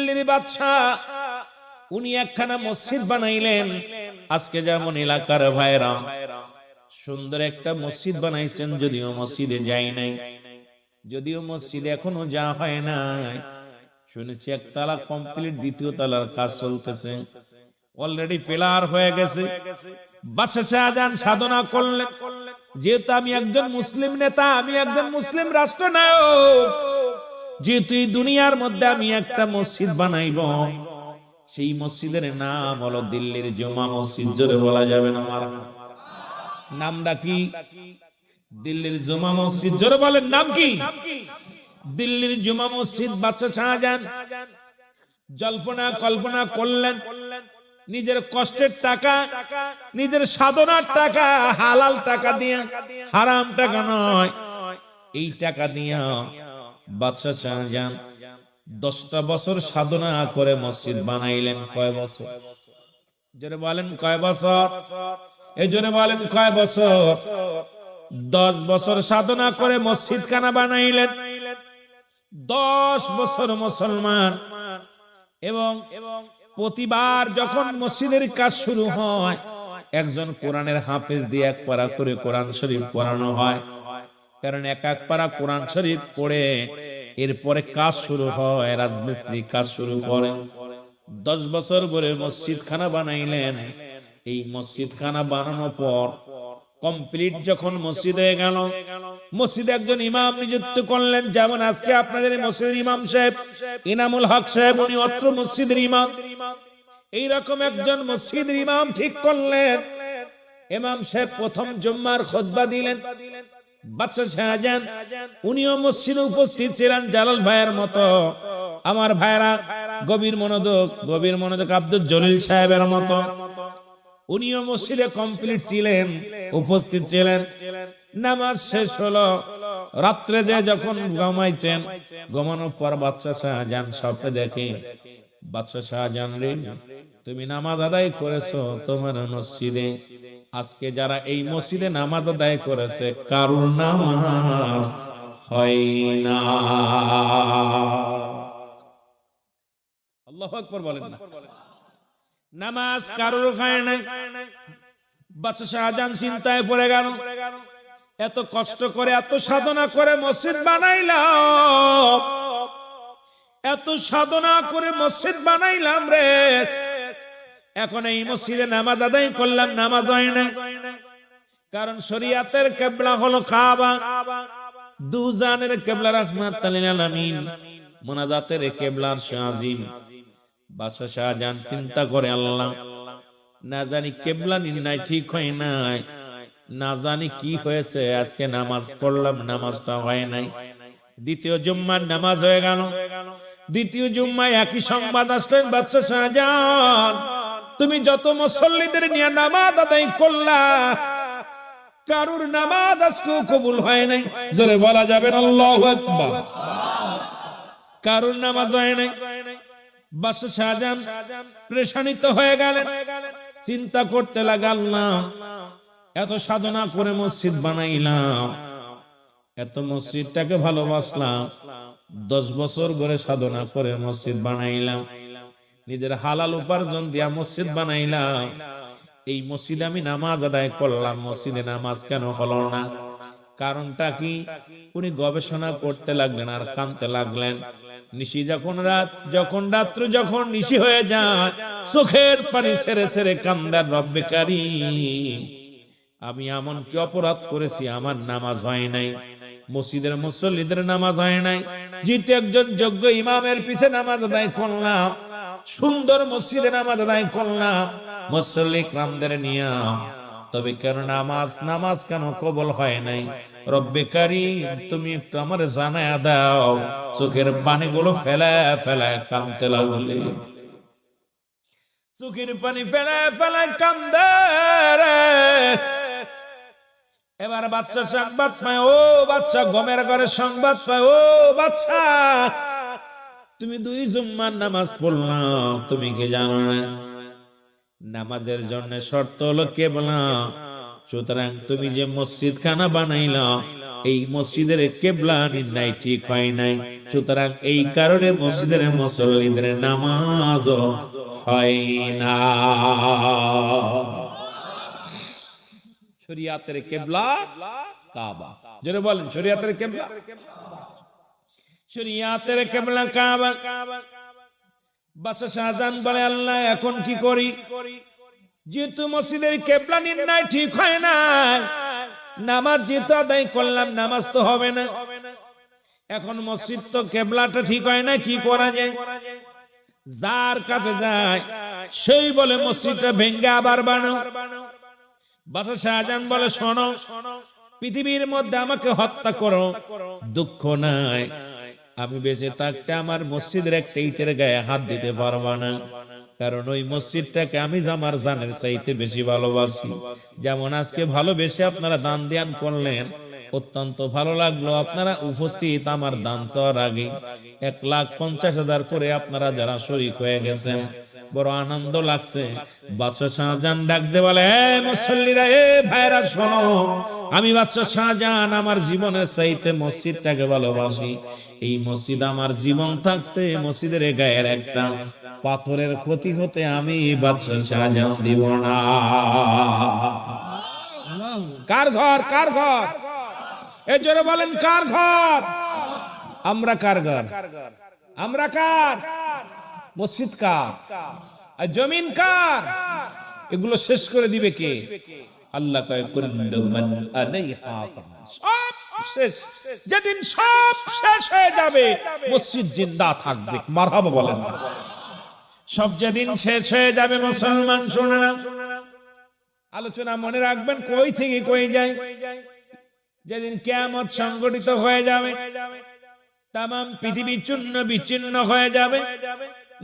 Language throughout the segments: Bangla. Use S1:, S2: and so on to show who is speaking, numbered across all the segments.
S1: দিল্লির বাদশাহ উনি একখানা মসজিদ বানাইলেন। আজকে যেমন এলাকার ভাইরা সুন্দর একটা মসজিদ বানাইছেন, যদিও মসজিদে যাই নাই, যদিও মসজিদে এখনো যা হয় নাই। শুনেছি একতলা কমপ্লিট, দ্বিতীয় তলার কাজ চলতেছে, অলরেডি ফেলার হয়ে গেছে। বাদশাহ শাহজাহান সাধনা করলেন, যেহেতু আমি একজন মুসলিম নেতা, আমি একজন মুসলিম রাষ্ট্রনায়ক, যেহেতু এই দুনিয়ার মধ্যে আমি একটা মসজিদ বানাইব, সেই মসজিদের নাম হলো দিল্লির জুমা মসজিদ। জোরে বলা যাবে না আমার নামটা কি? দিল্লির জুমা মসজিদ। জোরে বলেন নাম কি? দিল্লির জুমা মসজিদ। বাদশাহ শাহজাহান জল্পনা কল্পনা করলেন, নিজের কষ্টের টাকা, নিজের সাধনার টাকা, হালাল টাকা দিয়ে, হারাম টাকা নয়, এই টাকা দিয়ে বাদশাহ শাহজাহান 10টা বছর সাধনা করে মসজিদ বানাইলেন। কয় বছর? জোরে বলেন কয় বছর? এই জোরে বলেন কয় বছর? 10 বছর সাধনা করে মসজিদ খানা বানাইলেন। 10 বছর মুসলমান, এবং প্রতিবার যখন মসজিদের কাজ শুরু হয়, একজন কোরআনের হাফেজ দিয়ে এক পারা করে কোরআন শরীফ পড়ানো হয়। কারণ এক পারা কোরআন শরীফ পড়ে এরপরে কাজ শুরু হয়, রাজমিস্ত্রি কাজ শুরু করে। 10 বছর ধরে মসজিদ খানা বানাইলেন। এই মসজিদ খানা বানানোর পর কমপ্লিট যখন মসজিদ হয়ে গেল, মসজিদে একজন ইমাম নিযুক্ত করলেন। যেমন আজকে আপনাদের মসজিদের ইমাম সাহেব ইনামুল হক সাহেব, উনি অত্র মসজিদের ইমাম। এইরকম একজন মসজিদের ইমাম ঠিক করলেন। ইমাম সাহেব প্রথম জুম্মার খুতবা দিলেন। বাদশাহ শাহজাহান উনিও মসজিদে উপস্থিত ছিলেন, জালাল ভাইয়ের মতো। আমার ভাইরা গভীর মনোযোগ আব্দুল জলিল সাহেবের মতো উনিও মসজিদে কমপ্লিট ছিলেন, উপস্থিত ছিলেন। নামাজ শেষ হলো, রাত্রে যে যখন ঘুমাইছেন, ঘুমানোর পর বাদশাহ শাহজাহান স্বপ্নে দেখে, বাদশাহ শাহজাহান রে, তুমি নামাজ আদায় করেছো তোমার মসজিদে। আজকে যারা এই মসজিদে নামাজ আদায় করেছে, কারুর নামাজ হয় না। আল্লাহু আকবার বলেন না। নামাজ কারুর হয় না। বাদশাহ শাহজাহান চিন্তায় পড়ে গেল, এত কষ্ট করে, এত সাধনা করে মসজিদ বানাইলাম, এত সাধনা করে মসজিদ বানাইলাম রে, এখন এই মসজিদে নামাজ আদায় করলাম, নামাজ হয় না। কারণ শরিয়াতের কিবলা হলো কাবা, দুজানের কিবলা রাহমাতুল লিল আলামিন, মুনাজাতের কিবলা শাহজিম। বাদশাহ শাহজাহান চিন্তা করে, আল্লাহ, না জানি কিবলা নির্ণয় ঠিক হয় নাই, না জানি কি হয়েছে, আজকে নামাজ পড়লাম, নামাজটা হয় নাই। দ্বিতীয় জুম্মার নামাজ হয়ে গেল। দ্বিতীয় জুম্মায় একই সংবাদ আসলেন, বাদশাহ শাহজাহান, তুমি যত মুসল্লিদের নিয়ে নামাজ আদায় করলা, কারুর নামাজ আজকে কবুল হয় নাই। জোরে বলা যাবে না আল্লাহু আকবার। কারুর নামাজ হয় নাই। বাদশাহ শাহজাহান পেরেশানিত হয়ে গেলেন, চিন্তা করতে লাগলাম, এত সাধনা করে মসজিদ বানাইলাম, এত মসজিদটাকে ভালোবাসলাম, 10 বছর ধরে সাধনা করে মসজিদ বানাইলাম, নিজের হালাল উপার্জন দিয়া মসজিদ বানাইলাম, এই মসজিদে আমি নামাজ আদায় করলাম, মসজিদে নামাজ কেন হলো না? কারণটা কি? উনি গবেষণা করতে লাগলেন আর কাঁদতে লাগলেন। নিশি যখন রাত্র যখন নিশি হয়ে যায়, চোখের পানি ছেড়ে ছেড়ে কান্দার, রব্বে কারীম, আমি এমন কি অপরাধ করেছি, আমার নামাজ হয় নাই, মসজিদের মুসল্লিদের নামাজ হয় নাই, যেহেতু একজন যোগ্য ইমামের পিছে নামাজ আদায় করলাম, সুন্দর মসজিদে নামাজ আদায় করলাম মুসল্লি কিরামদের নিয়ে, তবে কেন নামাজ কেন কবুল হয় নাই? রব্বে কারীম, তুমি একটু আমারে জানায়া দাও। চোখের পানিগুলো ফেলায় ফেলায় কাঁদতে লাগলেন, চোখের পানি ফেলায় ফেলায় কান্দে রে। এবার বাচ্চা সংবাদ পায়, ও বাচ্চা, গমের ঘরে সংবাদ পায়, ও বাচ্চা, তুমি 2 জুম্মার নামাজ পড়লাম, তুমি কি জানো না নামাজের জন্য শর্ত হলো কিবলা? সুতরাং তুমি যে মসজিদ খানা বানাইলা, এই মসজিদের কেবলা নির্ণয় ঠিক হয় নাই, সুতরাং এই কারণে মসজিদের মুসল্লিদের নামাজ হয় না। শরিয়াতের কেবলা কাবা, যারা বলেন শরিয়াতের কেবলা, শরিয়াতের কেবলা কাবা। বাদশা শাহজাহান বলে আল্লাহ এখন কি করি, যেহেতু মসজিদের কেবলা নির্ণয় ঠিক হয় না, নামাজ যেহেতু আদায় করলাম নামাজ তো হবে না, এখন মসজিদ তো কেবলাটা ঠিক হয় না, কি করা যায়? যার কাছে যায় সেই বলে মসজিদটা ভেঙ্গে আবার বানাও। বাদশা শাহজাহান বলে শোনো, পৃথিবীর মধ্যে আমাকে হত্যা করো, দুঃখ নাই, আমি বেঁচে থাকতে আমার মসজিদের একটা ইটের গায়ে হাত দিতে পারবো না, কারণ ওই মসজিদটাকে আমি আমার জানের চাইতে বেশি ভালোবাসি। যেমন আজকে ভালোবেসে আপনারা দান ধ্যান করলেন, অত্যন্ত ভালো লাগলো। আপনারা উপস্থিত আমার দান চাওয়ার আগে 1,50,000 করে আপনারা যারা শরীক হয়ে গেছেন, বড় আনন্দ লাগছে। বাদশা শাহজাহান ডাক দে বলে, হে মুসল্লিরা, এ ভাইরা শোনো, আমি বাদশা শাহজাহান আমার জীবনের চাইতে মসজিদটাকে ভালোবাসি। এই মসজিদ আমার জীবন থাকতে মসজিদের গায়ের একটা পাথরের ক্ষতি হতে আমি বাদশা শাহজাহান দিব না। কার ঘর, কার ঘর? এই জোরে বলেন কার ঘর? আমরা কার ঘর? আমরা কার? মসজিদ কার? আর জমিন কার? এগুলো শেষ করে দিবে কে? আল্লাহ কয় কুল্লু মান আলাইহা ফান। সব শেষ, যেদিন সব শেষ হয়ে যাবে মসজিদ জিন্দা থাকবে। মারহাবা বলেন না। সব যেদিন শেষ হয়ে যাবে মুসলমান শুনে না, আলোচনা মনে রাখবেন, কই থেকে কই যায়। যেদিন কিয়ামত সংগঠিত হয়ে যাবে, তামাম পৃথিবী চূর্ণ বিচ্ছিন্ন হয়ে যাবে,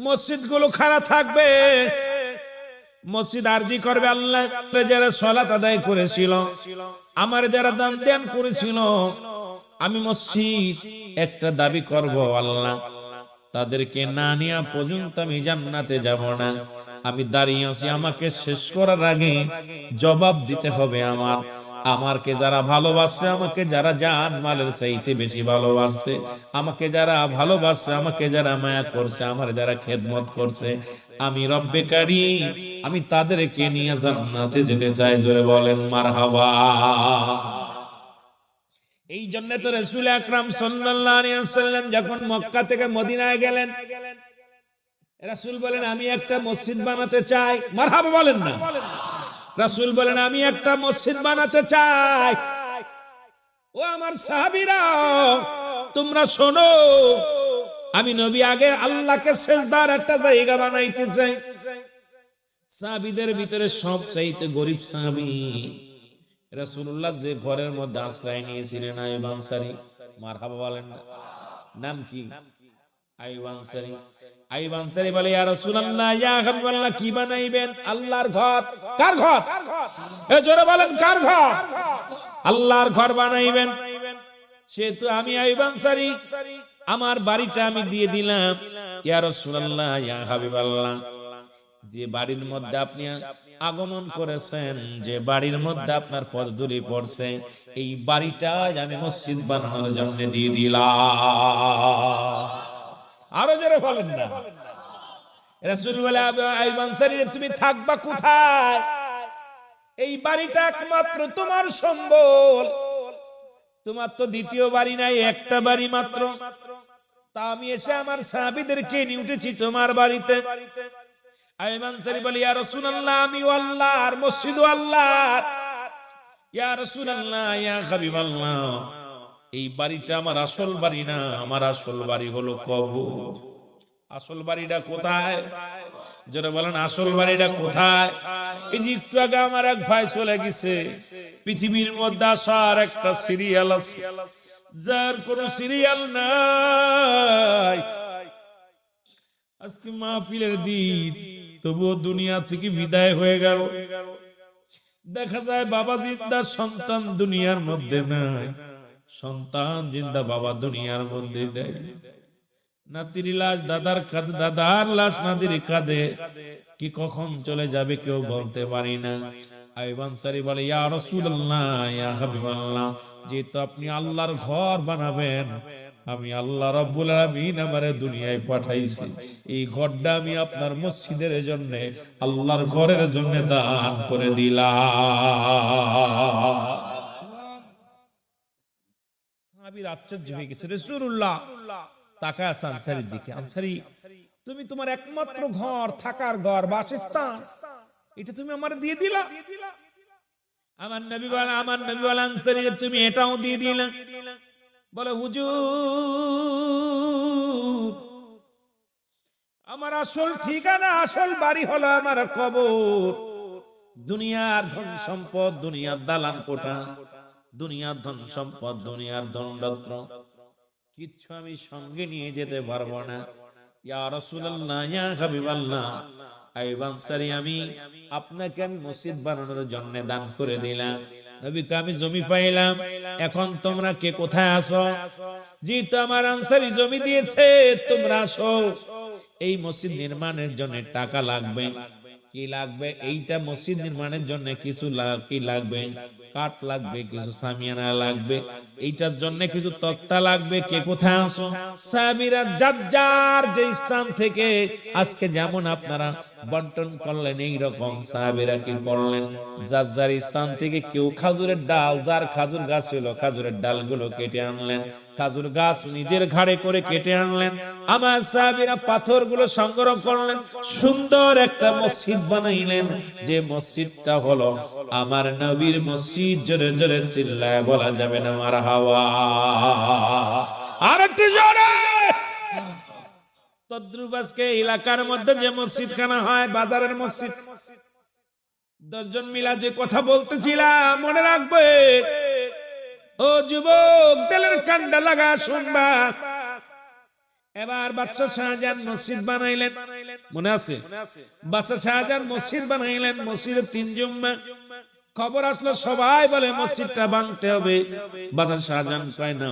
S1: মসজিদগুলো খারাপ থাকবে। মসজিদ আরজি করবে, আল্লাহ যারা সালাত আদায় করেছিল, আমার যারা দান ধ্যান করেছিল, আমি মসজিদ একটা দাবি করব, আল্লাহ তাদেরকে না নিয়া পর্যন্ত আমি জান্নাতে যাব না। আমি দাঁড়িয়ে আছি, আমাকে শেষ করার আগে জবাব দিতে হবে আমার। আমাকে যারা ভালোবাসে, আমাকে যারা জান মালের চাইতে বেশি ভালোবাসে, আমাকে যারা ভালোবাসে, আমাকে যারা মায়া করছে, আমার যারা খেদমত করছে, আমি রব্বে কারীম, আমি তাদেরকে নিয়ে জান্নাতে যেতে চাই। জোরে বলেন মারহাবা। এই জন্য তো রাসূল আকরাম সাল্লাল্লাহু আলাইহি ওয়াসাল্লাম যখন মক্কা থেকে মদিনায় গেলেন, রাসূল বলেন আমি একটা মসজিদ বানাতে চাই। মারহাবা বলেন না। রাসূল বলেন আমি একটা মসজিদ বানাতে চাই। ও আমার সাহাবীরা, তোমরা শোনো, আমি নবী আগে আল্লাহকে সিজদার একটা জায়গা বানাইতে চাই। সাহাবীদের ভিতরে সবচাইতে গরীব সাহাবী রাসূলুল্লাহ যে ঘরের মধ্যে আশ্রয় নিয়েছিলেন, আইয়ুব আনসারী। মারহাবা বলেন না। নাম কি? আইয়ুব আনসারী। আইয়ুব আনসারী বলে, ইয়া রাসূলুল্লাহ, ইয়া হাবিবাল্লাহ, কি বানাইবেন? আল্লাহর ঘর। কার ঘর? এ জোরে বলেন কার ঘর? আল্লাহর ঘর বানাইবেন। সেহেতু আমি আইয়ুব আনসারী আমার বাড়িটা আমি দিয়ে দিলাম। ইয়া রাসূলুল্লাহ, ইয়া হাবিবাল্লাহ, যে বাড়ির মধ্যে আপনি আগমন করেছেন, যে বাড়ির মধ্যে আপনার পদধূলি পড়ছে, এই বাড়িটা আমি মসজিদ বানানোর জন্য দিয়ে দিলাম। আরো জোরে বলেন না। রাসূল বলে, আইয়ুব আনসারী, তুমি থাকবা কোথায়? এই বাড়িটা একমাত্র তোমার সম্বল, তোমার তো দ্বিতীয় বাড়ি নাই, একটা বাড়ি মাত্র। তা আমি এসে আমার সাহাবীদেরকে নিয়ে উঠেছি তোমার বাড়িতে। আইয়ুব আনসারী বলে, ইয়া রাসূলুল্লাহ, আমি আল্লাহর মসজিদ আল্লাহর। ইয়া রাসূলুল্লাহ, ইয়া হাবিবাল্লাহ, এই বাড়িটা আমার আসল বাড়ি না, আমার আসল বাড়ি হলো কবর। আসল বাড়িটা কোথায়? যারা বলেন আসল বাড়িটা কোথায়? এই যে একটু আগে আমার এক ভাই চলে গেছে, পৃথিবীর মধ্যে আসার একটা সিরিয়াল আছে, যার কোন সিরিয়াল নাই। আজকে মাহফিলের দিন, তবুও দুনিয়া থেকে বিদায় হয়ে গেল। দেখা যায় বাবা জিন্দা, সন্তান দুনিয়ার মধ্যে নাই। সন্তান জিন্দা, বাবা দুনিয়ার মধ্যে নাই। নাতির লাশ দাদার কাঁধে, দাদার লাশ নাতির কাঁধে, কি কখন চলে যাবে কেউ বলতে পারি না। আইয়ুব আনসারী বলে, ইয়া রাসূলুল্লাহ, ইয়া হাবিবাল্লাহ, যেহেতু আপনি আল্লাহর ঘর বানাবেন, আমি আল্লাহ রাব্বুল আলামিন আমারে দুনিয়ায় পাঠাইছি, এই ঘরটা আমি আপনার মসজিদের জন্য, আল্লাহর ঘরের জন্য দান করে দিলাম। সাহাবীর আশ্চর্য হয়ে গেছে। রাসূলুল্লাহ তাকায় আছে আনসারীর দিকে। আনসারী, তুমি তোমার একমাত্র ঘর, থাকার ঘর, বাসস্থান, এটা তুমি আমারে দিয়ে দিলা? আমার নবী বলে, আনসারী, তুমি এটাও দিয়ে দিলা? বলে, হুজুর, আমার আসল ঠিকানা, আসল বাড়ি হলো আমার কবর। দুনিয়ার ধন সম্পদ, দুনিয়ার দালান কোঠা, দুনিয়ার ধন সম্পদ, দুনিয়ার ধনরত্ন কিচ্ছু আমি সঙ্গে নিয়ে যেতে পারবো না। ইয়া রাসূলুল্লাহ, ইয়া হাবিবাল্লাহ, আইয়ুব আনসারী, আমি আপনাকে আমি মসজিদ বানানোর জন্য দান করে দিলাম। নবীকে আমি জমি পাইলাম, এখন তোমরা কে কোথায় আসো? যেহেতু আমার আনসারী জমি দিয়েছে, তোমরা আসো। এই মসজিদ নির্মাণের জন্য টাকা লাগবে। কি লাগবে? এইটা মসজিদ নির্মাণের জন্য কিছু কি লাগবে? কাঠ লাগবে, কিছু সামিয়ানা লাগবে, এইটার জন্য কিছু তক্তা লাগবে। কে কোথায় আসো? সাহাবীরা যার যে স্থান থেকে আজকে যেমন আপনারা বন্টন করলেন, এই রকম সাহাবীরা কি করলেন? যার স্থান থেকে কেউ খাজুরের ডাল, যার খাজুর গাছ ছিল, খাজুরের ডালগুলো কেটে আনলেন, খাজুর গাছ নিজের ঘাড়ে করে কেটে আনলেন। আমার সাহাবীরা পাথরগুলো সংগ্রহ করলেন, সুন্দর একটা মসজিদ বানাইলেন, যে মসজিদটা হলো আমার নবীর মসজিদ। জোরে জোরে চিল্লায় বলা যাবে না মারহাবা? আরেকটু জোরে। তদ্রুপ আজকে এলাকার মধ্যে যে মসজিদখানা হয়, বাজারের মসজিদ, 10 জন মিলা যে কথা বলতেছিলাম মনে রাখবে। ও যুবক, দিলের কান্ডা লাগা শুনবা। এবার বাদশা শাহজাহান মসজিদ বানাইলেন, মনে আছে? বাদশা শাহজাহান মসজিদ বানাইলেন, মসজিদে 3 জুম্মা। খবর আসলো, সবাই বলে মসজিদটা ভাঙতে হবে। বাদশা শাহজাহান কয় না,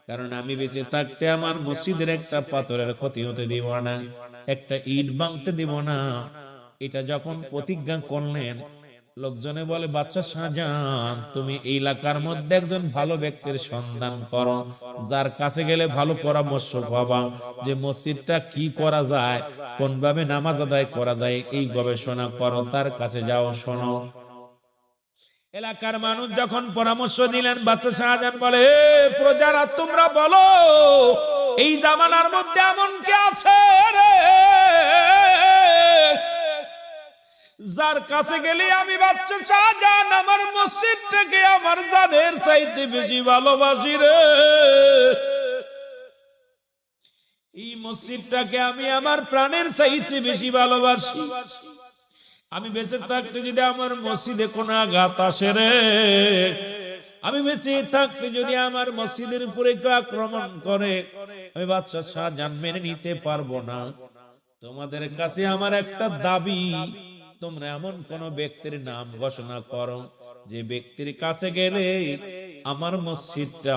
S1: কারণ আমি বেঁচে থাকতে আমার মসজিদের একটা পাথরের ক্ষতি হতে দিব না, একটা ইট ভাঙতে দিব না। এটা যখন প্রতিজ্ঞা করলেন, লোকজনে বলে, বাদশা শাহজাহান, তুমি এই এলাকার মধ্যে একজন ভালো ব্যক্তির সন্ধান করো, যার কাছে গেলে ভালো পরামর্শ পাবা, যে মসজিদটা কি করা যায়, কোন ভাবে নামাজ আদায় করা যায়, এই গবেষণা করো, তার কাছে যাও, শোনো। এলাকার মানুষ যখন পরামর্শ দিলেন, বাদশা শাহজাহান বলে, হে প্রজারা, তোমরা বলো, এই জামানার মধ্যে এমন কে আছে রে, যার কাছে গেলে আমি বাদশা শাহজাহান আমার মসজিদটাকে আমার জানের চাইতে বেশি ভালোবাসি রে, এই মসজিদটাকে আমি আমার প্রাণের চাইতে বেশি ভালোবাসি। আমি বেঁচে থাকতে যদি আমার মসজিদে কোন আঘাত আসে রে, আমি বেঁচে থাকতে যদি আমার মসজিদের উপরে কেউ আক্রমণ করে, আমি বাদশা শাহজাহান মেনে নিতে পারবো না। তোমাদের কাছে আমার একটা দাবি, তোমরা এমন কোন ব্যক্তির নাম ঘোষণা করো, যে ব্যক্তির কাছে গেলে আমার মসজিদটা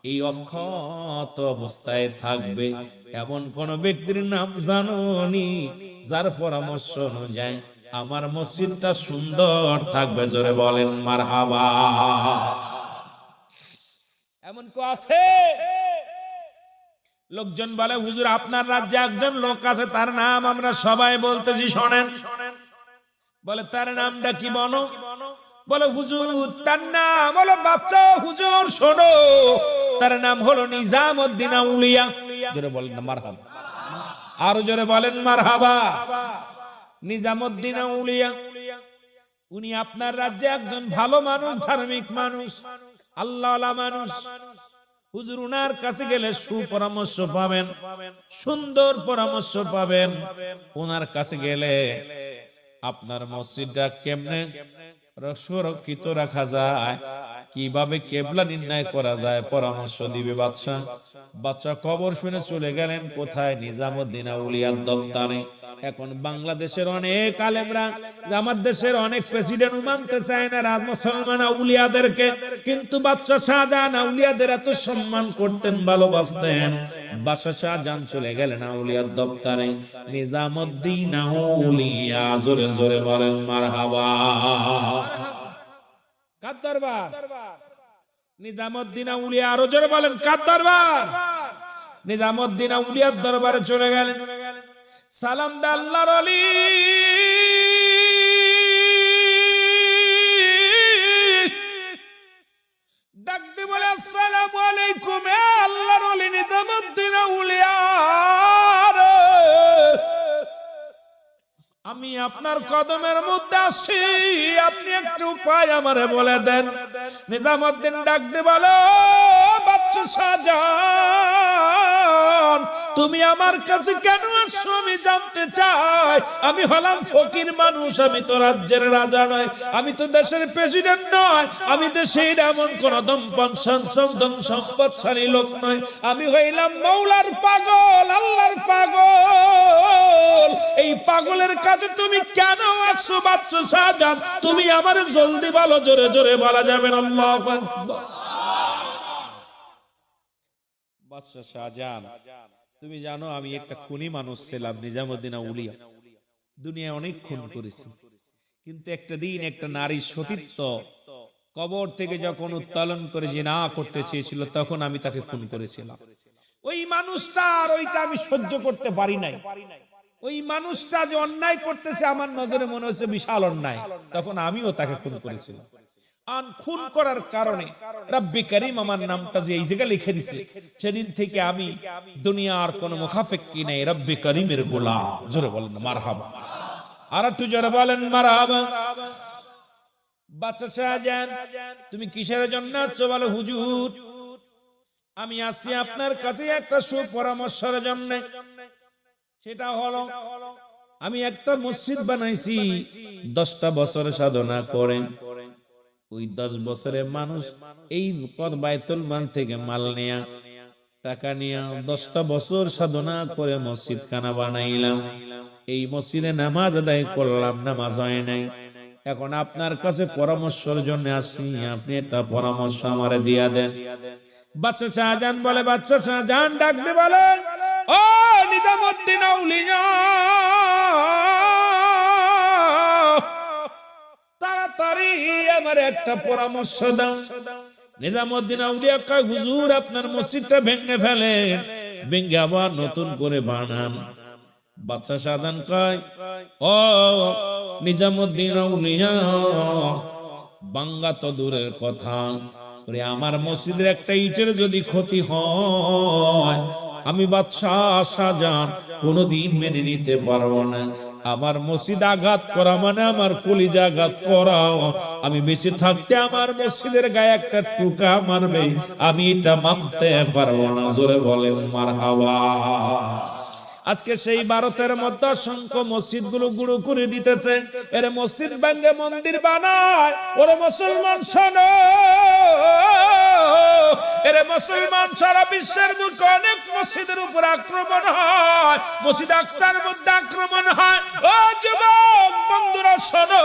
S1: এই অক্ষত অবস্থায় থাকবে। এমন কোন ব্যক্তির নাম জানোনি, যার পরামর্শ অনুযায়ী আমার মসজিদটা সুন্দর থাকবে? জোরে বলেন মারহাবা। এমন কেউ আছে? লোকজন বলে, হুজুর, আপনার রাজ্যে একজন লোক আছে, তার নাম আমরা সবাই বলতেছি, শোনেন। বলে, তার নামটা কি বলো? বলে, হুজুর, তার নাম হলো বাচ্চা। হুজুর শোনো, তার নাম হলো নিজামউদ্দিন আউলিয়া। জোরে বলেন না মারহাবা, আরো জোরে বলেন মারহাবা। নিজামউদ্দিন আউলিয়া, উনি আপনার রাজ্যে একজন ভালো মানুষ, ধার্মিক মানুষ, আল্লাহওয়ালা মানুষ। হুজুর, উনার কাছে গেলে সুপরামর্শ পাবেন, সুন্দর পরামর্শ পাবেন। উনার কাছে গেলে আপনার মসজিদটা কেমনে সুরক্ষিত রাখা যায়, কিভাবে কেবলা নির্ণয় করা যায় পরামর্শ দিবে বাদশা। বাদশা খবর শুনে চলে গেলেন কোথায়? নিজামুদ্দিন আউলিয়ার দপ্তরে। এখন বাংলাদেশের অনেক আলেমরা, আমার দেশের অনেক প্রেসিডেন্ট মানতে চায় না রাজ মুসলমান আউলিয়াদেরকে, কিন্তু বাদশা শাহজাহান আউলিয়াদের এত সম্মান করতেন, ভালোবাসতেন। বাদশা শাহজাহান চলে গেলেন আউলিয়ার দপ্তরে। নিজামুদ্দিন আউলিয়া, জোরে জোরে বলেন মারহাবা। কার দরবার? নিজামুদ্দিন আউলিয়া, আরো জোরে বলেন কার দরবার? নিজামুদ্দিন আউলিয়ার দরবারে চলে গেলেন। সালাম দে আল্লাহর ওলি, ডাক দিয়ে বলে আসসালামু আলাইকুম। এ আল্লাহর ওলি নিজামুদ্দিন আউলিয়া, আমি আপনার কদমের মধ্যে আছি, আপনি একটু উপায় আমারে বলে দেন। নিজামুদ্দিন ডাক দিয়ে বলো, বাদশা শাহজাহান, তুমি আমার কাছে কেন আসছো আমি জানতে চাই। আমি হলাম ফকির মানুষ, আমি তো রাজ্যের রাজা নয়, আমি তো দেশের প্রেসিডেন্ট নয়, আমি দেশের এমন কোন ধন সম্পদশালী লোক নয়। আমি হইলাম মৌলার পাগল, আল্লাহর পাগল। এই পাগলের কাছে তুমি কেন আসছো বাদশা শাহজাহান? তুমি আমার জলদি বলো, জোরে জোরে বলা যাবে না আল্লাহু আকবার। বাদশা শাহজাহান, তুমি জানো আমি একটা খুনি মানুষ ছিলাম, নিজামুদ্দিন আউলিয়া। দুনিয়ায় অনেক খুন করেছি, কিন্তু একটা দিন একটা নারী সতীত্ব কবর থেকে যখন উত্তোলন করে জিনা করতে চেয়েছিল, তখন আমি তাকে খুন করেছিলাম। ওই মানুষটা আর ওইটা আমি সহ্য করতে পারি নাই। ওই মানুষটা যে অন্যায় করতেছে আমার নজরে মনে হচ্ছে বিশাল অন্যায়, তখন আমিও তাকে খুন করেছিলাম। আর খুন করার কারণে রব্বে করিম আমার নামটা যে এই জায়গায় লিখে দিছে, সেদিন থেকে আমি দুনিয়ার কোনো মুখাফেক্কি নেই, রব্বে করিমের গোলাম। জোরে বলেন মারহাবা, আর একটু জোরে বলেন মারহাবা। বাদশা শাহজাহান, তুমি কিসের জন্য আসছো বলো? হুজুর, আমি আসছি আপনার কাছে একটা সুপরামর্শের জন্য। সেটা হলো, আমি একটা মসজিদ বানাইছি 10টা বছর সাধনা করেন। ওই 10 বছরে মানুষ এই বাইতুল মাল থেকে মাল নিয়া, টাকা নিয়া 10টা বছর সাধনা করে মসজিদ খানা বানাইলাম। এই মসজিদে নামাজ আদায় করলাম, নামাজ হয় নাই। এখন আপনার কাছে পরামর্শের জন্য আসছি, আপনি একটা পরামর্শ আমারে দিয়া দেন। বাদশা শাহজাহান বলে, বাদশা শাহজাহান ডাক দিয়ে বলে, ও নিজামুদ্দিন আউলিয়া, তাড়াতাড়ি আমার একটা পরামর্শ দাও। নিজামুদ্দিন আউলিয়া কয়, হুজুর আপনার মসজিদটা ভেঙে ফেলেন, ভেঙে আবার নতুন করে বানান। বাদশা শাহজাহান কয়, ও নিজামুদ্দিন আউলিয়া, বাঙ্গা তো দূরের কথা, আমার মসজিদের একটা ইটের যদি ক্ষতি হয়, আমি বাদশা শাহজাহান কোনদিন মেনে নিতে পারবো না। আমার মসজিদ আঘাত করা মানে আমার কলিজা আঘাত করা। আমি বেঁচে থাকতে আমার মসজিদের গায়ে একটা টুকা মারবে, আমি এটা মানতে পারবো না। জোরে বলেন মারহাবা। আজকে সেই ভারতের মধ্যে অসংখ্য মসজিদ গুলো গুঁড়ো করে দিতেছে। এর মসজিদ ভাঙ্গে মন্দির বানায়। ওরে মুসলমান শোনো, এরে মুসলমান, সারা বিশ্বের বুকে অনেক মসজিদের উপর আক্রমণ হয়, মসজিদ আকসার মধ্যে আক্রমণ হয়। ও যুবক বন্ধুরা শোনো,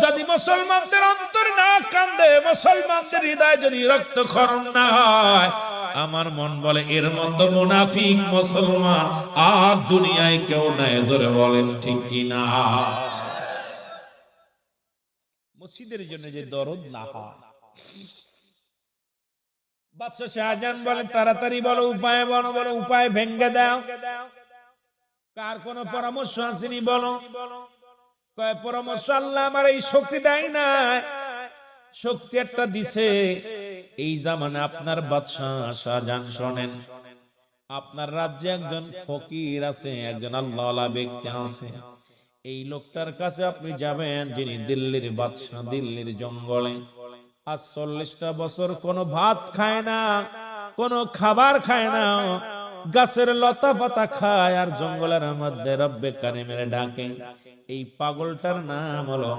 S1: যদি মুসলমানদের অন্তর না কান্দে, মুসলমানদের হৃদয় যদি রক্তক্ষরণ না হয়, আমার মন বলে এর মতো মুনাফিক মুসলমান আর দুনিয়ায় কেউ নাই। জোরে বলেন ঠিক কিনা? মসজিদের জন্য যে দরদ না হয়। বাদশা শাহজাহান বলেন, তাড়াতাড়ি বলো উপায়, বলো বলো উপায় ভেঙ্গে দাও। কার কোন পরামর্শ আসেনি বলো? কয় পরামর্শ আল্লাহ আমার এই শক্তি দেয় না, শক্তি একটা দিছে এই জামানে আপনার বাদশা শাহজাহান। শোনেন, আপনার রাজ্যে একজন ফকির আছে, একজন আল্লাহওয়ালা ব্যক্তি আছে। এই লোকটার কাছে আপনি যাবেন, যিনি দিল্লির বাদশা, দিল্লির জঙ্গলে আজ 40টা বছর কোনো ভাত খায় না, কোনো খাবার খায় না। গাছের লতা পাতা খায় আর জঙ্গলের মধ্যে রব্বে কারিমের ডাকে। এই পাগলটার নাম হলো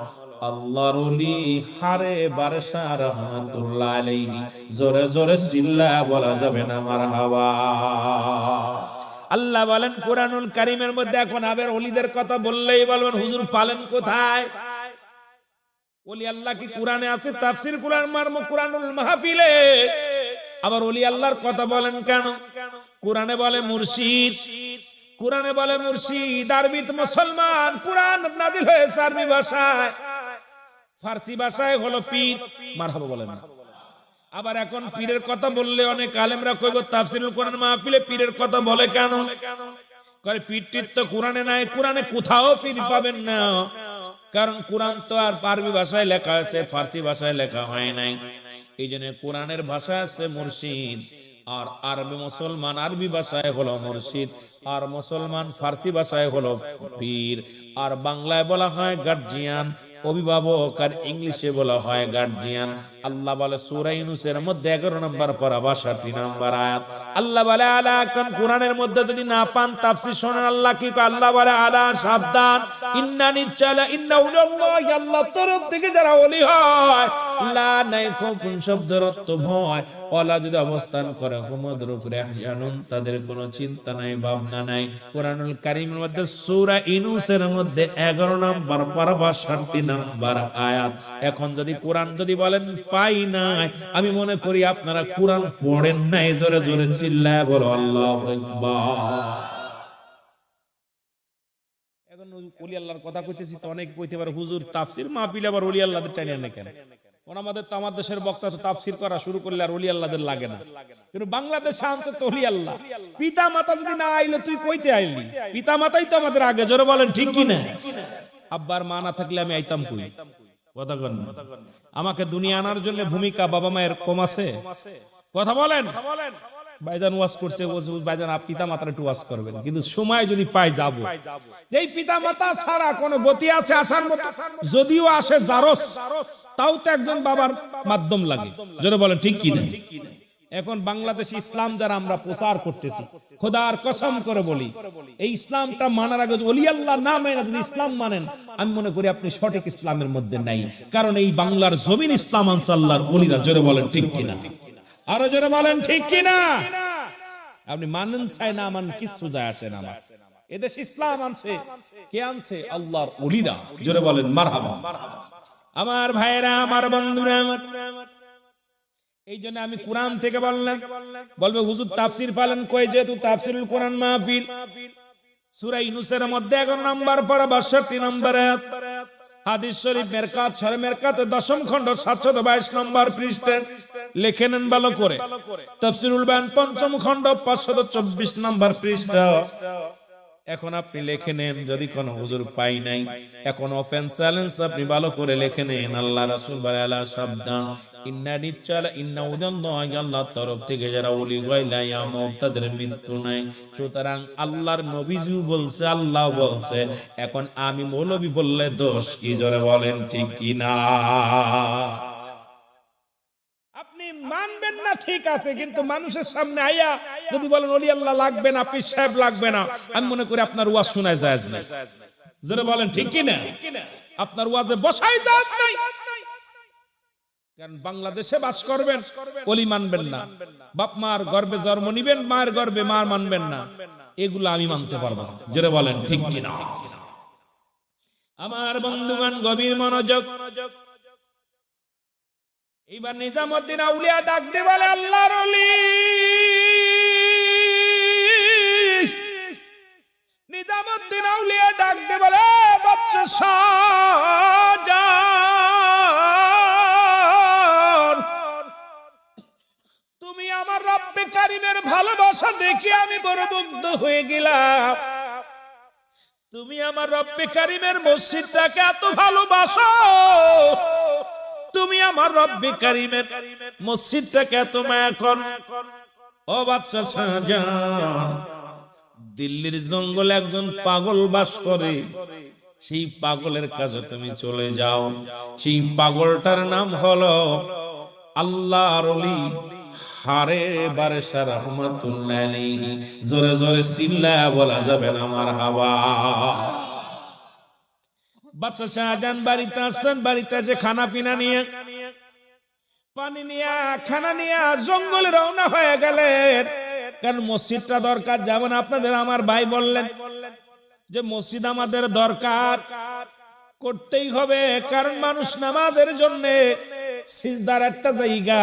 S1: আল্লাহর ওলি হারে বারশা রহমাতুল্লাহ আলাইহি। জোরে জোরে চিল্লা বলা যাবে না মারহাবা। আল্লাহ বলেন কুরআনুল কারীমের মধ্যে, এখন আবার ওলিদের কথা বললেই বলবেন হুজুর পালেন কোথায়? ওলি আল্লাহ কি কোরআনে আছে? তাফসীর কুরআন মারমু কুরআনুল মাহফিলে আবার ওলি আল্লাহর কথা বলেন কেন? কোরআনে বলে মুর্শিদ, কোরআনে বলে মুর্শিদ, আরবিতে মুসলমান। কোরআন নাজিল হয়েছে আরবি ভাষায়, ফার্সি ভাষায় হলো পীর। মারহাবা বলেন না। আবার এখন পীরের কথা বললে অনেক আলেমরা কইব তাফসীরুল কোরআন মাহফিলে পীরের কথা বলে কেন? কয় পীর টির তো কোরআনে নাই, কোরআনে কোথাও পীর পাবেন না, কারণ কোরআন তো আর আরবি ভাষায় লেখা আছে, ফার্সি ভাষায় লেখা হয় নাই। এই জন্য কোরআনের ভাষা আছে মুর্শিদ, আর আরবি মুসলমান আরবি ভাষায় হলো মুর্শিদ, আর মুসলমান ফার্সি ভাষায় হলো পীর, আর বাংলায় বলা হয় গার্জিয়ান, অভিভাবক, আর ইংলিশে বলা হয় গার্জিয়ান। আল্লাহ বলে সূরা ইউনূসের মধ্যে 11 নম্বর পারা 62 নম্বর আয়াত, আল্লাহ বলে আলা, কোন কোরআনের মধ্যে যদি না পান তাফসীর শোনেন আল্লাহ কি কয়? আল্লাহ বলে আলা, সাবধান, ইন্নানি চালা ইন্না উলিল্লাহি, আল্লাহর তরফ থেকে যারা ওলি হয়, লা নাই কোন শব্দের অর্থ ভয়, ওয়ালা যদি অবস্থান করে হুমদের উপরে আহজানুন, তাদের কোনো চিন্তা নাই, ভাবনা নাই। কোরআনুল কারীমের মধ্যে সূরা ইউনূসের মধ্যে 11 নম্বর পারা 62 নম্বর আয়াত। এখন যদি কোরআন যদি বলেন পাই নাই, আমি মনে করি আপনারা কোরআন পড়েন নাই। জোরে জোরে চিল্লায় বলো আল্লাহু আকবার। এখন ওলি আল্লাহর কথা কইতেছি তো অনেক কইতে পারে হুজুর তাফসীর মাহফিলে আবার ওলি আল্লাহদের টানিয়ে আনে কেন? আমাদের তো আমার দেশের বক্তা তো তাফসীর করা শুরু করলে আর ওলি আল্লাহদের লাগে না, কিন্তু বাংলাদেশে আনছে তো ওলি আল্লাহ। পিতা মাতা যদি না আইলো তুই কইতে আইলি? পিতা মাতাই তো আমাদের আগে। জোরে বলেন ঠিক কি না? আব্বার মা না থাকলে আমি আইতাম কই? কথা বলেন। আমাকে দুনিয়া আনার জন্য ভূমিকা বাবা মায়ের কম আছে? কথা বলেন। ভাইজান ওয়াজ করছে, ভাইজান পিতা মাতার একটু ওয়াজ করবেন, কিন্তু সময় যদি পাই যাব। এই পিতা মাতা ছাড়া কোনো গতি আছে আসার মতো? যদিও আসে জারস, তাও তো একজন বাবার মাধ্যম লাগে। জোরে বলেন ঠিক কি না? এখন বাংলাদেশে ইসলাম যারা আমরা প্রচার করতেছি, খোদার কসম করে বলি, এই ইসলামটা মানার আগে ওলি আল্লাহ না মেনে যদি ইসলাম মানেন, আমি মনে করি আপনি সঠিক ইসলামের মধ্যে নাই। কারণ এই বাংলার জমিন ইসলাম আনছে আল্লাহর ওলিরা। জোরে বলেন ঠিক কিনা? আরো জোরে বলেন ঠিক কিনা? আপনি মানেন চাই না মান কিছু যায় আসে না। আমার এদেশ ইসলাম আনছে কে? আনছে আল্লাহর ওলিরা। জোরে বলেন মারহাবা। আমার ভাইরা, আমার বন্ধুরা, আমার এই জন্য আমি কোরআন থেকে বললাম। বলবে হুজুর তাফসীর পালেন কই? যেহেতু তাফসীরুল কোরআন মাহফিল সূরা ইউনূসের মধ্যে 11 নম্বর পারা 62 নম্বর আয়াত, হাদিস শরীফ মেরকাত শরীফ মেরকাতে 10ম খণ্ড 722 নম্বর পৃষ্ঠা লিখে নেন ভালো করে। তাফসীরুল বায়ান 5ম খণ্ড 524 নম্বর পৃষ্ঠা। এখন আপনি লিখে নেন, যদি কোন হুজুর পাই নাই, এখন অফেন্স চ্যালেঞ্জ আপনি ভালো করে লিখে নেন। আল্লাহ রাসূল বলে আলা সাবধান, ইন্না নিচ্চালা ইন্না উদাল্লাহি, আল্লাহর তরফ থেকে যারা ওলি হয় লা ইয়ামুত, তাদের মৃত্যু নাই। সুতরাং আল্লাহর নবীজিও বলছে, আল্লাহ বলছে। এখন আমি মৌলবী বললে দোষ কি? জোরে বলেন ঠিক কি না? আপনি মানবেন না ঠিক আছে, কিন্তু মানুষের সামনে আইয়া যদি বলেন ওলি আল্লাহ লাগবে না, পীর সাহেব লাগবে না, আমি মনে করি আপনার ওয়াজ শোনায় যায় না। জোরে বলেন ঠিক কি না? আপনার ওয়াজে বসাই যায় নাই। কারণ বাংলাদেশে বাস করবেন, ওলি মানবেন না, বাপ মার গর্ভে জন্ম নিবেন, মায়ের গর্ভে মা মানবেন না, এগুলো আমি মানতে পারবো না। জোরে বলেন ঠিক কি না? আমার বন্ধুগণ গভীর মনোযোগ। এইবার নিজামউদ্দিন আউলিয়া ডাক দিয়ে বলে আল্লাহর ওলি, নিজামউদ্দিন আউলিয়া ডাক দিয়ে বলে বাচ্চা শাহজাহান, তুমি আমার রব্বে কারিমের ভালোবাসা দেখে আমি বড় মুগ্ধ হয়ে গেলাম। তুমি আমার রব্বে কারিমের মসজিদটাকে এত ভালোবাসো, তুমি আমার রব্বে কারিমের মসজিদটাকে এত মায়া করো। ও বাচ্চা শাহজাহান, দিল্লির জঙ্গলে একজন পাগল বাস করে, সেই পাগলের কাছে তুমি চলে যাও। সেই পাগলটার নাম হলো আল্লাহর ওলি হারে বারেশা রহমাতুল্লাহ আলাইহি। জোরে জোরে চিল্লায়া বলা যাবে না মারহাবা। বাদশা শাহজাহান বাড়িতে আসলেন, বাড়িতে এসে খানা পিনা নিয়ে, পানি নিয়ে, খানা নিয়ে জঙ্গলে রওনা হয়ে গেলেন। কারণ মসজিদটা দরকার, যেমন আপনাদের আমার ভাই বললেন যে মসজিদ আমাদের দরকার, করতেই হবে। কারণ মানুষ নামাজের জন্য সিজদার একটা জায়গা,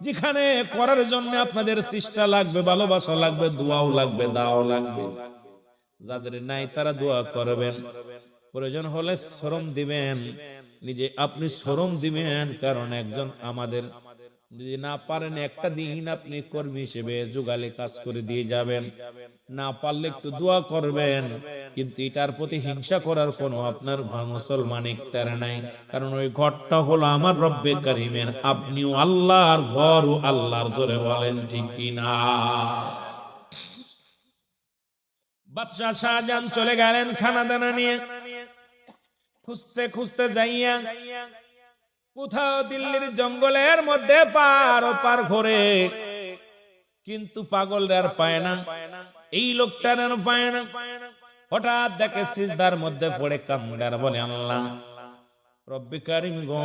S1: যেখানে করার জন্য আপনাদের চেষ্টা লাগবে, ভালোবাসা লাগবে, দোয়াও লাগবে, দাও লাগবে। যাদের নাই তারা দোয়া করবেন, প্রয়োজন হলে শ্রম দিবেন, নিজে আপনি শ্রম দিবেন। কারণ একজন আমাদের যদি না পারেন একটা দিন আপনি কর্মী হিসেবে যুগালে কাজ করে দিয়ে যাবেন, না পারলে একটু দোয়া করবেন। কিন্তু এটার প্রতি হিংসা করার কোনো আপনার মুসলমান ইখতিয়ার নাই। কারণ ওই ঘরটা হলো আমার রব্বে কারিমের, আপনিও আল্লাহর ঘর ও আল্লাহর। জোরে বলেন ঠিক কিনা? বাদশা শাহজাহান চলে গেলেন খানা দানা নিয়ে, খুঁজতে খুঁজতে যাইয়া কোথাও দিল্লির জঙ্গলের মধ্যে পার ও পার ঘুরে, কিন্তু পাগল আর পায় না, এই লোকটার আর পায় না। হঠাৎ দেখে সিজদার মধ্যে পড়ে কান্দার বলে, আল্লাহ রব্বে কারিম গো,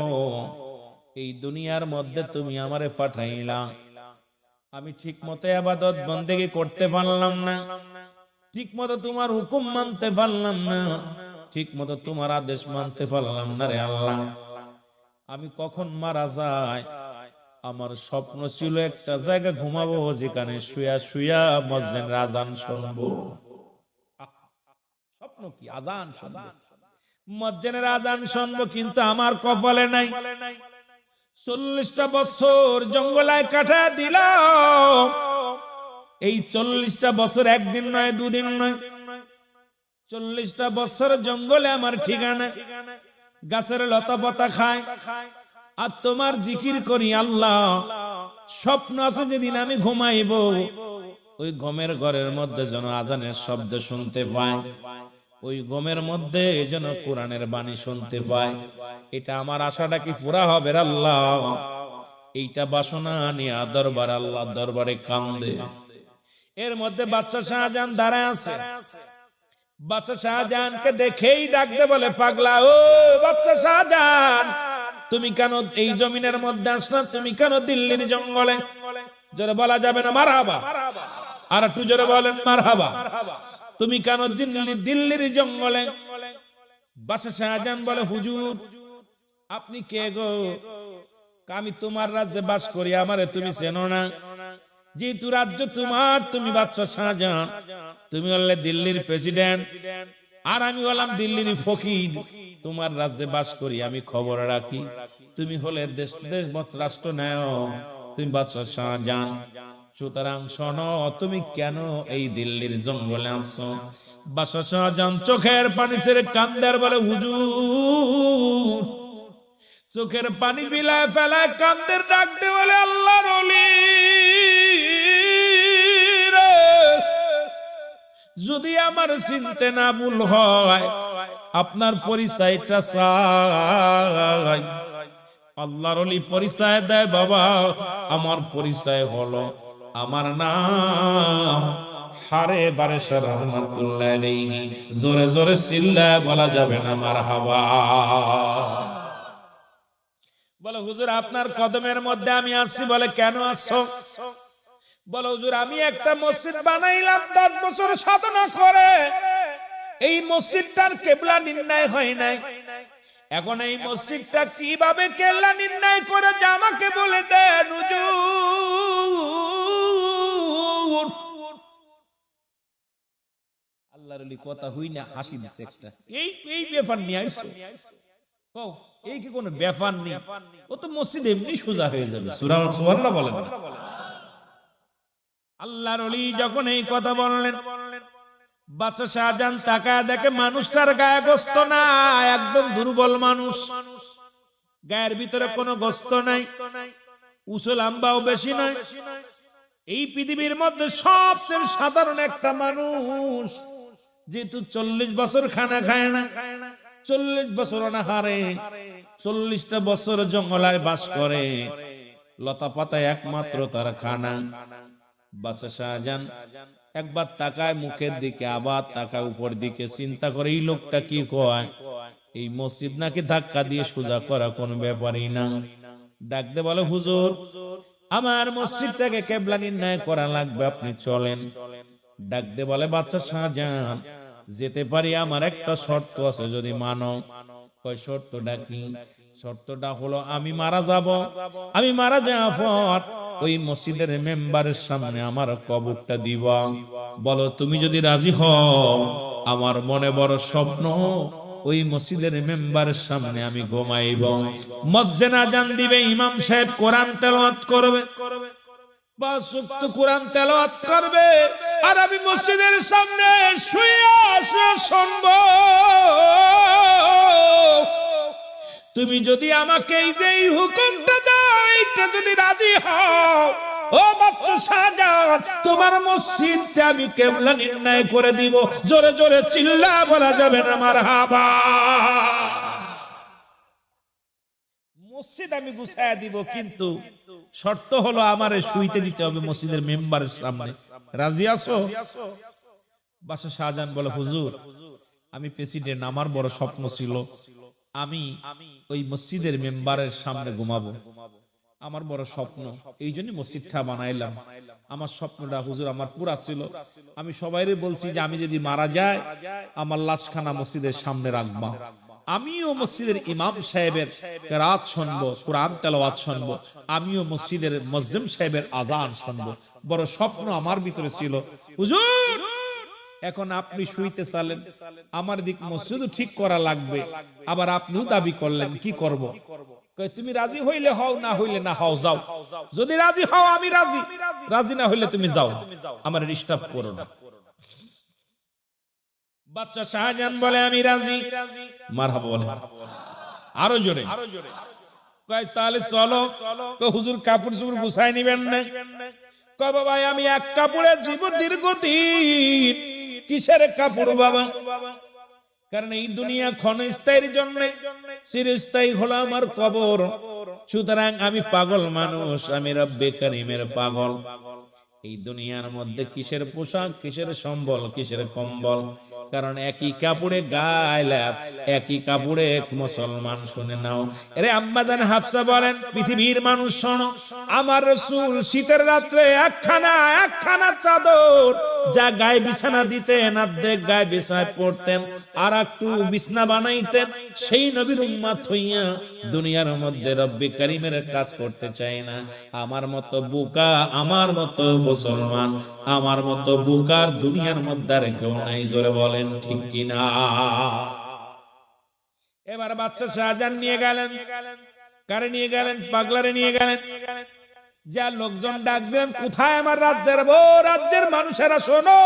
S1: এই দুনিয়ার মধ্যে তুমি আমারে পাঠাইলা, আমি ঠিক মতো ইবাদত বন্দেগী করতে পারলাম না, ঠিক মতো তোমার হুকুম মানতে পারলাম না, ঠিক মতো তোমার আদেশ মানতে পারলাম না রে আল্লাহ। আমি কখন মারা যাই? আমার স্বপ্ন ছিল একটা জায়গা ঘুমাবো, যেখানে শুয়া শুয়া মসজিদের আজান শুনবো। স্বপ্ন কি? আজান শুনবো, মসজিদের আজান শুনবো। কিন্তু আমার কপালে নাই। 40টা বছর জঙ্গলায় কাটা দিলাম। এই 40টা বছর একদিন নয়, দুদিন নয়, 40টা বছর জঙ্গলে আমার ঠিকানা। গাছের লতা পাতা খায় আর তোমার জিকির করি আল্লাহ। স্বপ্ন আছে যেদিন আমি ঘুমাইব, ওই ঘুমের ঘরের মধ্যে যেন আজানের শব্দ শুনতে পাই, ওই ঘুমের মধ্যে যেন কোরআনের বাণী শুনতে পাই। এটা আমার আশাটা কি পুরা হবে আল্লাহ? এইটা বাসনা নিয়ে দরবার আল্লাহ দরবারে কান্দে। এর মধ্যে বাদশা শাহজাহান দাঁড়ায় আছে। বাদশা শাহজাহানকে দেখেই ডাকতে বলে, পাগলা ও বাদশা শাহজাহান, তুমি কেন এই জমিনের মধ্যে আসলা? তুমি কেন দিল্লির জঙ্গলে? জোরে বলা যাবে না মারহাবা? আর একটু জোরে বলেন মারহাবা। তুমি কেন দিল্লির জঙ্গলে? বাদশা শাহজাহান বলে, হুজুর আপনি কে গো? আমি তোমার রাজ্যে বাস করি, আমারে তুমি চেনো না। যেহেতু রাজ্য তোমার, তুমি বাদশা শাহজাহান, তুমি হলে দিল্লির প্রেসিডেন্ট, আর আমি হলাম দিল্লির ফকির। তোমার রাজ্যে বাস করি, আমি খবর রাখি। তুমি হলে দেশ রাষ্ট্র নায়ক, তুমি বাদশা শাহজাহান। সুতরাং শোনো, তুমি কেন এই দিল্লির জঙ্গলে আসছো? বাদশা শাহজাহান চোখের পানি ছেড়ে কান্দার বলে, হুজুর চোখের পানি বিলায় ফেলায় কান্দের ডাকতে বলে, আল্লাহর ওলি, যদি আমার চিনতে না ভুল হয়, আপনার পরিচয়টা চাই। আল্লাহর ওলি পরিচয় দেয়, বাবা আমার পরিচয় হলো, আমার নাম হারে বারেশা রহমাতুল্লাহ আলাইহি। জোরে জোরে চিল্লায় বলা যাবে না মারহাবা। বলে, হুজুর আপনার কদমের মধ্যে আমি আসছি। বলে, কেন আসছো? বলে, হুজুর আমি একটা মসজিদ বানাইলাম 10 বছর সাধনা করে, এই মসজিদটার কেবলা নির্ণয় হয় নাই। এখন এই মসজিদটা কিভাবে কেবলা নির্ণয় করে যে আমাকে বলে দেন হুজুর। আল্লাহর ওলি কথা হই না, হাসি দিছে একটা। এই ব্যাপার নিয়ে আইছো? এই কি কোনো ব্যাপার নেই, ও তো মসজিদ এমনি সোজা হয়ে যাবে। সুবহানাল্লাহ বলেন না? আল্লাহর ওলি যখন এই কথা বললেন, বাদশা শাহজাহান তাকায় দেখে মানুষটার গায়ে গোস্ত না, একদম দুর্বল মানুষ, গায়ের ভিতরে কোনো গোস্ত নাই, উঁচু লম্বাও বেশি নয়। এই পৃথিবীর মধ্যে সবচেয়ে সাধারণ একটা মানুষ, যেহেতু 40 বছর খানা খায় না, 40 বছর অনাহারে, 40টা বছর জঙ্গলায় বাস করে, লতা পাতা একমাত্র তার খানা। বাদশা শাহজাহান একবার তাকায় মুখের দিকে, আবার তাকায় উপর দিকে, চিন্তা করে এই লোকটা কি কয়, এই মসজিদ নাকি ধাক্কা দিয়ে সোজা করা কোন ব্যাপারই না। ডাকতে বলে, হুজুর আমার মসজিদটাকে কেবলা নির্ণয় করা লাগবে, আপনি চলেন। ডাকতে বলে, বাদশা শাহজাহান যেতে পারি, আমার একটা শর্ত আছে, যদি মানো। কয় শর্তটা কি? শর্তটা হলো আমি মারা যাব, আমি মারা যাওয়ার পর ওই মসজিদের মেম্বারের সামনে আমার কবরটা দিবা। বলো তুমি যদি রাজি হও, আমার মনে বড় স্বপ্ন, ওই মসজিদের মেম্বারের সামনে আমি ঘুমাইব। মসজিদে আযান দিবে, ইমাম সাহেব কোরআন তেলাওয়াত করবে, 5 ওয়াক্ত কোরআন তেলাওয়াত করবে, আর আমি মসজিদের সামনে শুয়ে শুনব। তুমি যদি আমাকে এই হুকুমটা দাও, এটা যদি রাজি হও, ও বাদশা শাহজাহান, তোমার মসজিদটা আমি কেবলা নির্ণয় করে দিব। জোরে জোরে চিল্লা বলা যাবে না মারহাবা। মসজিদ আমি গুছায়া দিব, কিন্তু শর্ত হলো আমারে শুইতে দিতে হবে মসজিদের মেম্বারের সামনে। রাজি আছো? বাদশা শাহজাহান বলে, হুজুর আমি প্রেসিডেন্ট, আমার বড় স্বপ্ন ছিল আমি ওই মসজিদের মেম্বারের সামনে ঘুমাবো, আমার বড় স্বপ্ন, এই জন্য মসজিদটা বানাইলাম। আমার স্বপ্নটা হুজুর আমার পুরা ছিল। আমি সবাইরে বলছি যে আমি যদি মারা যায়, আমার লাশখানা মসজিদের সামনে রাখবা, আমিও মসজিদের ইমাম সাহেবের কেরাত শুনবো, কোরআন তেলাওয়াত শুনবো, আমিও মসজিদের মুয়াজ্জিন সাহেবের আযান শুনবো। বড় স্বপ্ন আমার ভিতরে ছিল হুজুর। এখন আপনি শুইতে চালেন, আমার দিক মসজিদও ঠিক করা লাগবে, আবার আপনিও দাবি করলেন, কি করব? তুমি রাজি হইলে হও, না হইলে না হও, যাও। যদি রাজি হও আমি রাজি, রাজি না হইলে তুমি যাও, আমার ডিস্টার্ব করো না। বাদশা শাহজাহান বলে, আমি রাজি। মারহাবা বলে আরো জোরে। কয় তাহলে চলো। তো হুজুর কাপড় চোপড় গুছাই নিবেন না? কয় বাবা আমি এক কাপড়ে জীবন দীর্ঘদিন। কিসের কাপড় বাবা? কারণ এই দুনিয়া ক্ষণস্থায়ীর জন্য, চিরস্থায়ী হলো আমার কবর। সুতরাং আমি পাগল মানুষ, আমি রব্বে কারীমের পাগল। এই দুনিয়ার মধ্যে কিসের পোশাক, কিসের সম্বল, কিসের কম্বল? কারণ একই কাপড়ে গায়লাম, একই কাপড়ে এক মুসলমান। শুনে নাও, আরে আম্মাজান হাফসা বলেন, পৃথিবীর মানুষ শোনো, আমার রাসূল শীতের রাত্রে একখানা চাদর যা গায়ে বিছানা দিতেন, অর্ধেক গায়ে বিছায় পড়তেন, আর একটু বিছনা বানাইতেন। সেই নবীর উম্মত হইয়া দুনিয়ার মধ্যে রব্বে কারীমের কাজ করতে চায় না। আমার মতো বোকা, আমার মতো মুসলমান, আমার মতো বোকার দুনিয়ার মধ্যে আর কেউ নাই। জোরে বলেন ঠিক কিনা? এবার বাদশা শাহজাহান নিয়ে গেলেন, কারে নিয়ে গেলেন? পাগলারে নিয়ে গেলেন। যা লোকজন ডাক দেন, কোথায় আমার রাজ্যের বউ, রাজ্যের মানুষেরা শোনো,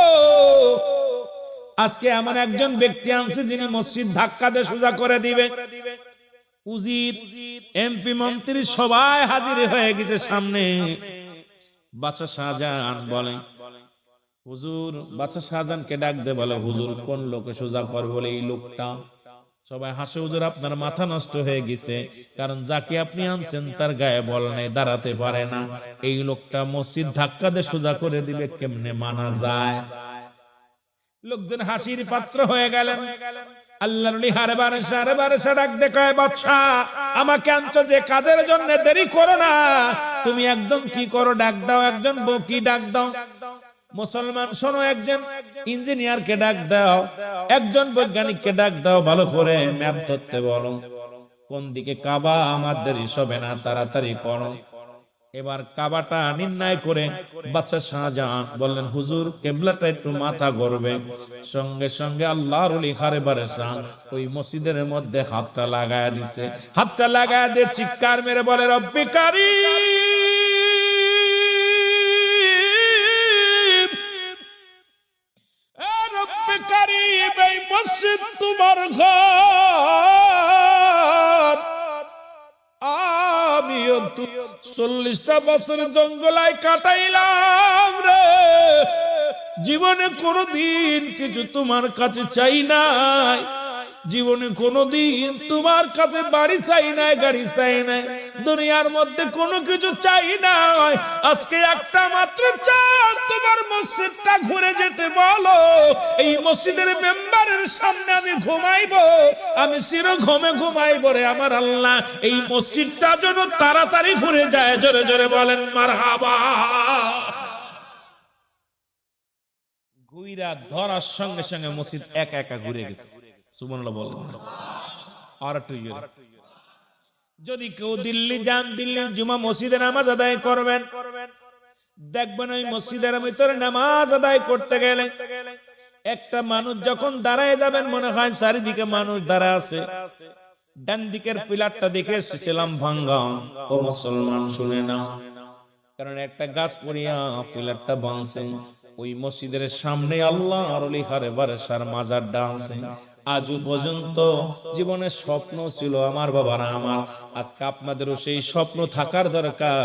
S1: আজকে এমন একজন ব্যক্তি আনছে যিনি মসজিদ ধাক্কা দিয়ে সোজা করে দিবে। উজির, এমপি, মন্ত্রী সবাই হাজির হয়ে গেছে সামনে। বাদশা শাহজাহান বলে, হুজুর, বাদশা শাহজাহানকে ডাক দে, বলে হুজুর কোন লোকে সোজা কর? বলে এই লোকটা। সবাই হাসে, হুজুর আপনার মাথা নষ্ট হয়ে গেছে, কারণ যাকে আপনি আনছেন তার গায়ে বল নেই, দাঁড়াতে পারে না। এই লোকটা মসজিদ ধাক্কা দিয়ে সোজা করে দিবে, কেমনে মানা যায়? লোকজন হাসির পাত্র হয়ে গেলেন। আল্লাহর ওলি হারে বারে ডাক দেখায়, বাদশা আমাকে আনছো যে কাজের জন্য, দেরি করো না, তুমি একদম কি করো, ডাক দাও একজন বকি, ডাক দাও। মুসলমান শোনো, একজন ইঞ্জিনিয়ারকে ডাক দাও, একজন বৈজ্ঞানিককে ডাক দাও, ভালো করে ম্যাপ ধরতে বলো, কোন দিকে কাবা, আমার দেরি হবে না, তাড়াতাড়ি করো। এবার কাবাটা নির্ণয় করে বাদশা শাহজাহান বললেন, হুজুর কিবলাটা একটু মাথা ঘুরবে। সঙ্গে সঙ্গে আল্লাহর ওলি হারে বারেসা ওই মসজিদের মধ্যে হাতটা লাগায়া দিছে। হাতটা লাগায়া দিয়ে চিৎকার মেরে বলে, রব্বে কারীম, রব্বে কারীম, এই মসজিদ তোমার ঘর। আমি 40টা বছর জঙ্গলায় কাটাইলাম রে, জীবনে কোনদিন কিছু তোমার কাছে চাই নাই। জীবনে কোনোদিন তোমার কাছে বাড়ি চাই নাই, গাড়ি চাই নাই, দুনিয়ার মধ্যে কোনো কিছু চাই নাই। আজকে একটা মাত্র চাঁদ তোমার মসজিদটা ঘুরে যেতে বলো, এই মসজিদের মেম্বারের সামনে আমি ঘুমাইবো, আমি চির ঘুমে ঘুমাইবো রে আমার আল্লাহ। এই মসজিদটা যেন তাড়াতাড়ি ঘুরে যায়। জোরে জোরে বলেন মারহাবা। ঘুইরা ধরার সঙ্গে সঙ্গে মসজিদ একা একা ঘুরে গেছে। সুবহানাল্লাহ বলেন। আর একটু যদি কেউ দিল্লি যান, দিল্লির জুমা মসজিদে নামাজ আদায় করবেন, দেখবেন ওই মসজিদের ভিতরে নামাজ আদায় করতে গেলে একটা মানুষ যখন দাঁড়ায় যাবেন, মনে হয় চারিদিকে মানুষ দাঁড়ায় আছে। ডান দিকের পিলারটা দেখে এসেছিলাম ভাঙ্গা। ও মুসলমান শুনে না, কারণ একটা গাছ পড়িয়া পিলারটা ভাঙছে। ওই মসজিদের সামনে আল্লাহ আর লিখারে বারেসার মাজারটা আছে। আজও পর্যন্ত জীবনের স্বপ্ন ছিল আমার বাবারা আমার, আজকে আপনাদেরও সেই স্বপ্ন থাকার দরকার।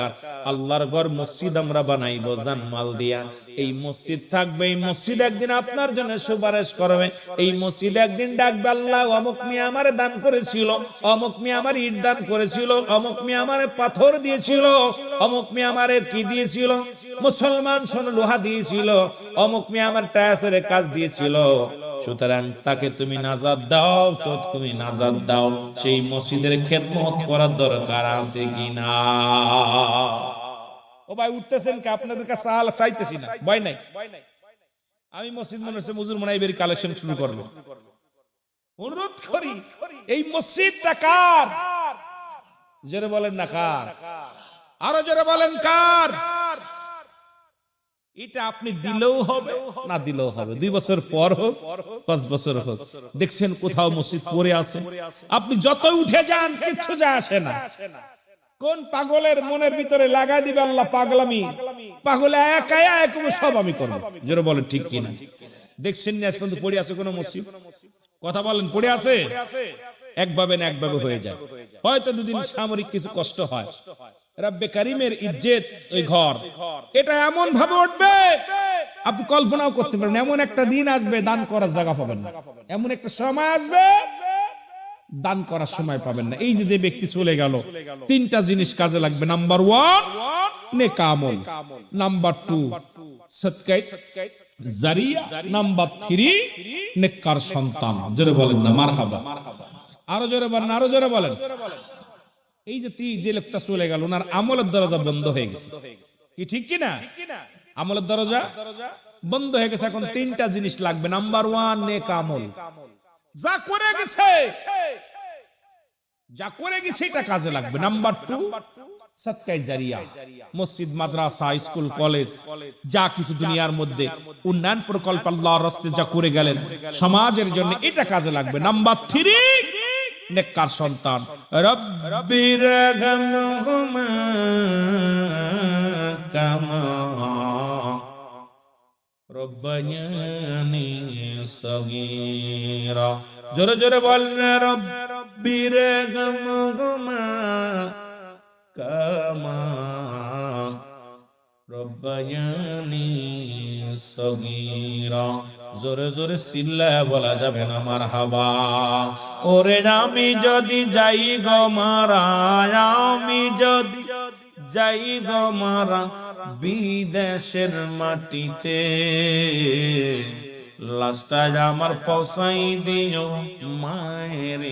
S1: আল্লাহর ঘর মসজিদ আমরা বানাইবো জানমাল দিয়া। এই মসজিদ থাকবে, এই মসজিদ একদিন আপনার জন্য সুপারিশ করবে। এই মসজিদ একদিন ডাকবে, আল্লাহ অমুক মিয়া আমারে দান করেছিল, অমুক মিয়া আমার ইট দান করেছিল, অমুক মিয়া আমারে পাথর দিয়েছিল, অমুক মিয়া আমারে কি দিয়েছিল, মুসলমান সোনা লোহা দিয়েছিল, অমুক মিয়া আমার টায়াসের কাজ দিয়েছিল। সুতরাং তাকে তুমি নাজাত দাও, তো তুমি নাজাত দাও। সেই মসজিদের খেদমত করার দরকার আছে কিনা? ও ভাই উঠতেছেন কি? আপনাদের কাছে আল চাইতেছি না, ভয় নাই। আমি মসজিদ মনে হচ্ছে মুজুর মনাইবের কালেকশন শুরু করব। অনুরোধ করি, এই মসজিদটা কার? জোরে বলেন না কার? আরো জোরে বলেন কার? এটা আপনি দিলেও হবে, না দিলেও হবে। 2 বছর পর হোক, 5 বছর হোক, দেখছেন কোথাও মসজিদ পড়ে আছে, আপনি যত উঠে যান কিচ্ছু যায় আসে না। কোন পাগলের মনের ভিতরে লাগাই দিবে আল্লাহ পাগলামি, পাগলে একা একা সব আমি করব। জোরে বলেন ঠিক কিনা? দেখছেন না আজ পর্যন্ত পড়ে আছে কোন মসজিদ? কথা বলেন, পড়ে আছে? একভাবে না একভাবে হয়ে যায়। হয়তো 2 দিন সামরিক কিছু কষ্ট হয়, রব্বে কারিমের ইজ্জত ওই ঘর, এটা এমন ভাবে উঠবে আপনি কল্পনাও করতে পারেন। এমন একটা দিন আসবে দান করার জায়গা পাবেন না, এমন একটা সময় আসবে দান করার সময় পাবেন না। এই যে ব্যক্তি চলে গেল, 3টা জিনিস কাজে লাগবে। নাম্বার 1 নেক আমল, নাম্বার 2 সদকায়ে জারিয়া, নাম্বার 3 নেককার সন্তান। জোরে বলেন না মারহাবা। আরো জোরে বলেন, আরো জোরে বলেন। এই যে লোকটা চলে গেল, ওনার আমলের দরজা বন্ধ হয়ে গেছে, কি ঠিক কিনা? আমলের দরজা বন্ধ হয়ে গেছে। এখন 3টা জিনিস লাগবে। নাম্বার 1 নেক আমল, যা করে গেছে এটা কাজে লাগবে। নাম্বার 2 সদকায়ে জারিয়া, মসজিদ মাদ্রাসা স্কুল কলেজ যা কিছু দুনিয়ার মধ্যে উন্নয়ন প্রকল্প আল্লাহর রাস্তায় যা করে গেলেন সমাজের জন্য, এটা কাজে লাগবে। নাম্বার 3 নেককার সন্তান। রব্বির রহমহুমা কামা রব্বায়ানি সগীরা। জোরে জোরে বলেন, রব্বির রহমহুমা কামা রব্বায়ানি সগীরা। জোরে জোরে চিল্লায় বলা যাবে না মারহাবা। ওরে আমি যদি যাই গো মারা, আমি যদি যাই গো মারা বিদেশের মাটিতে, লাস্টায় আমার পৌঁছাই দিও মায়ের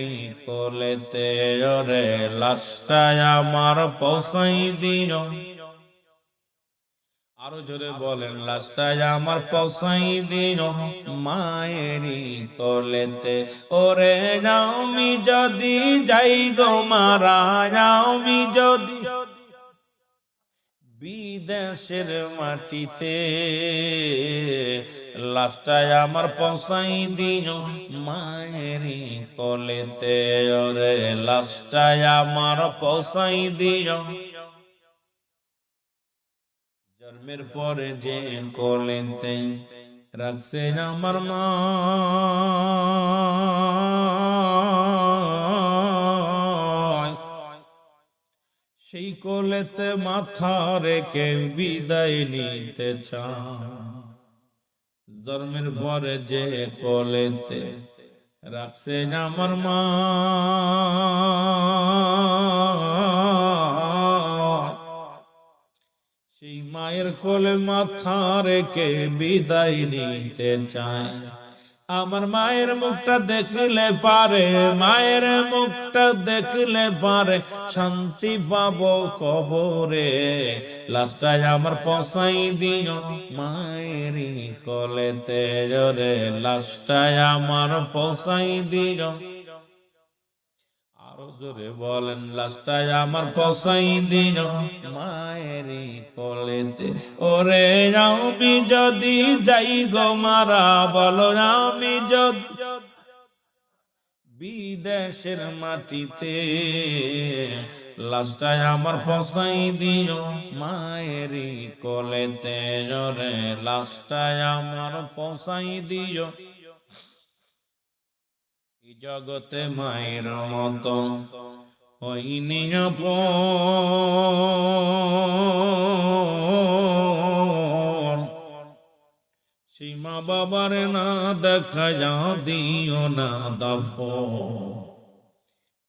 S1: কোলেতে। ওরে লাস্টায় আমার পৌঁছাই দিও, আরো জোরে বলেন, লাস্টায় আমার পৌঁছাই দিও মায়েরই কোলেতে। ওরে আমি যদি যাই গো মারা, আমি যদি বিদেশের মাটিতে, লাস্টায় আমার পৌঁছাই দিও মায়েরই কোলেতে। ওরে লাস্টায় আমার পৌঁছাই দিও, জন্মের পরে যে কোলেতে রাখছে আমার মা, সেই কোলেতে মাথা রেখে বিদায় নিতে চান। জন্মের পরে যে কোলেতে রাখছেন আমার মা, সেই মায়ের কোলে মাথা রেখে বিদায় নিতে চায়। আমার মায়ের মুখটা দেখলে পারে, মায়ের মুখটা দেখলে পারে শান্তি পাবো কবরে। লাস্টায় আমার পৌঁছাই দিও মায়েরই কোলেতে জোরে, লাস্টায় আমার পৌঁছাই দিও, আরো জোরে বলেন, লাস্টায় আমার পৌঁছাই দিও মায়েরই কোলেতে। ওরে আমি যদি যাই গো মারা, বলো আমি যদি বিদেশের মাটিতে, লাস্টায় আমার পৌঁছাই দিও মায়েরই কোলেতে জোরে, লাস্টায় আমার পৌঁছাই দিও। এই জগতে মায়ের মতো হইনি আপন, সেই মা বাবার না দেখা দিও না দাফন।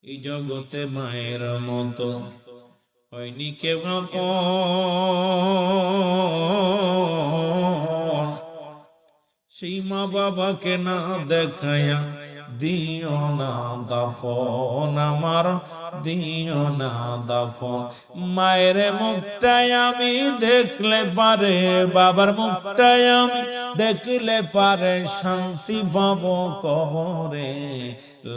S1: এই জগতে মায়ের মতো হয়নি কেউ আপন, সেই মা বাবাকে না দেখায়া দিও না দাফন, আমার দিও না দাফন। মায়ের মুখটাই আমি দেখলে পারে, বাবার মুখটাই আমি দেখলে পারে শান্তি পাবো কবরে।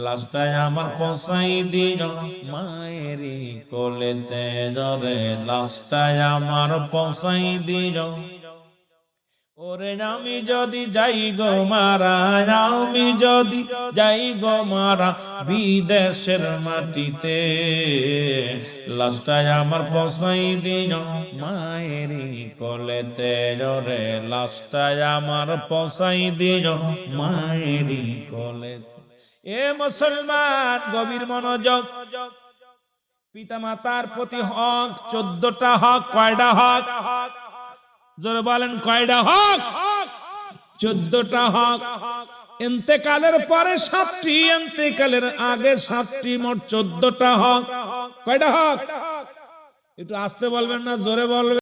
S1: লাস্টায় আমার পৌঁছাই দিও মায়েরই কোলেতে জোরে, লাস্টায় আমার পৌঁছাই দিও। ওরে আমি যদি যাই গো মারা, আমি যদি যাই গো মারা বিদেশের মাটিতে, লাস্টায় আমার পৌঁছাই দিও মায়েরই কোলেতে জোরে, লাস্টায় আমার পৌঁছাই দিও মায়েরই কোলেতে। এ মুসলমান গভীর মনোযোগ, পিতা মাতার প্রতি হক 14টা হক। কয়টা হক? জোরে বলেন কয়টা হক? 14টা হক। ইন্তেকালের পরে 7টি, ইন্তেকালের আগে 7টি, মোট 14টা হক। কয়টা হক? একটু আস্তে বলবেন না জোরে বলবেন?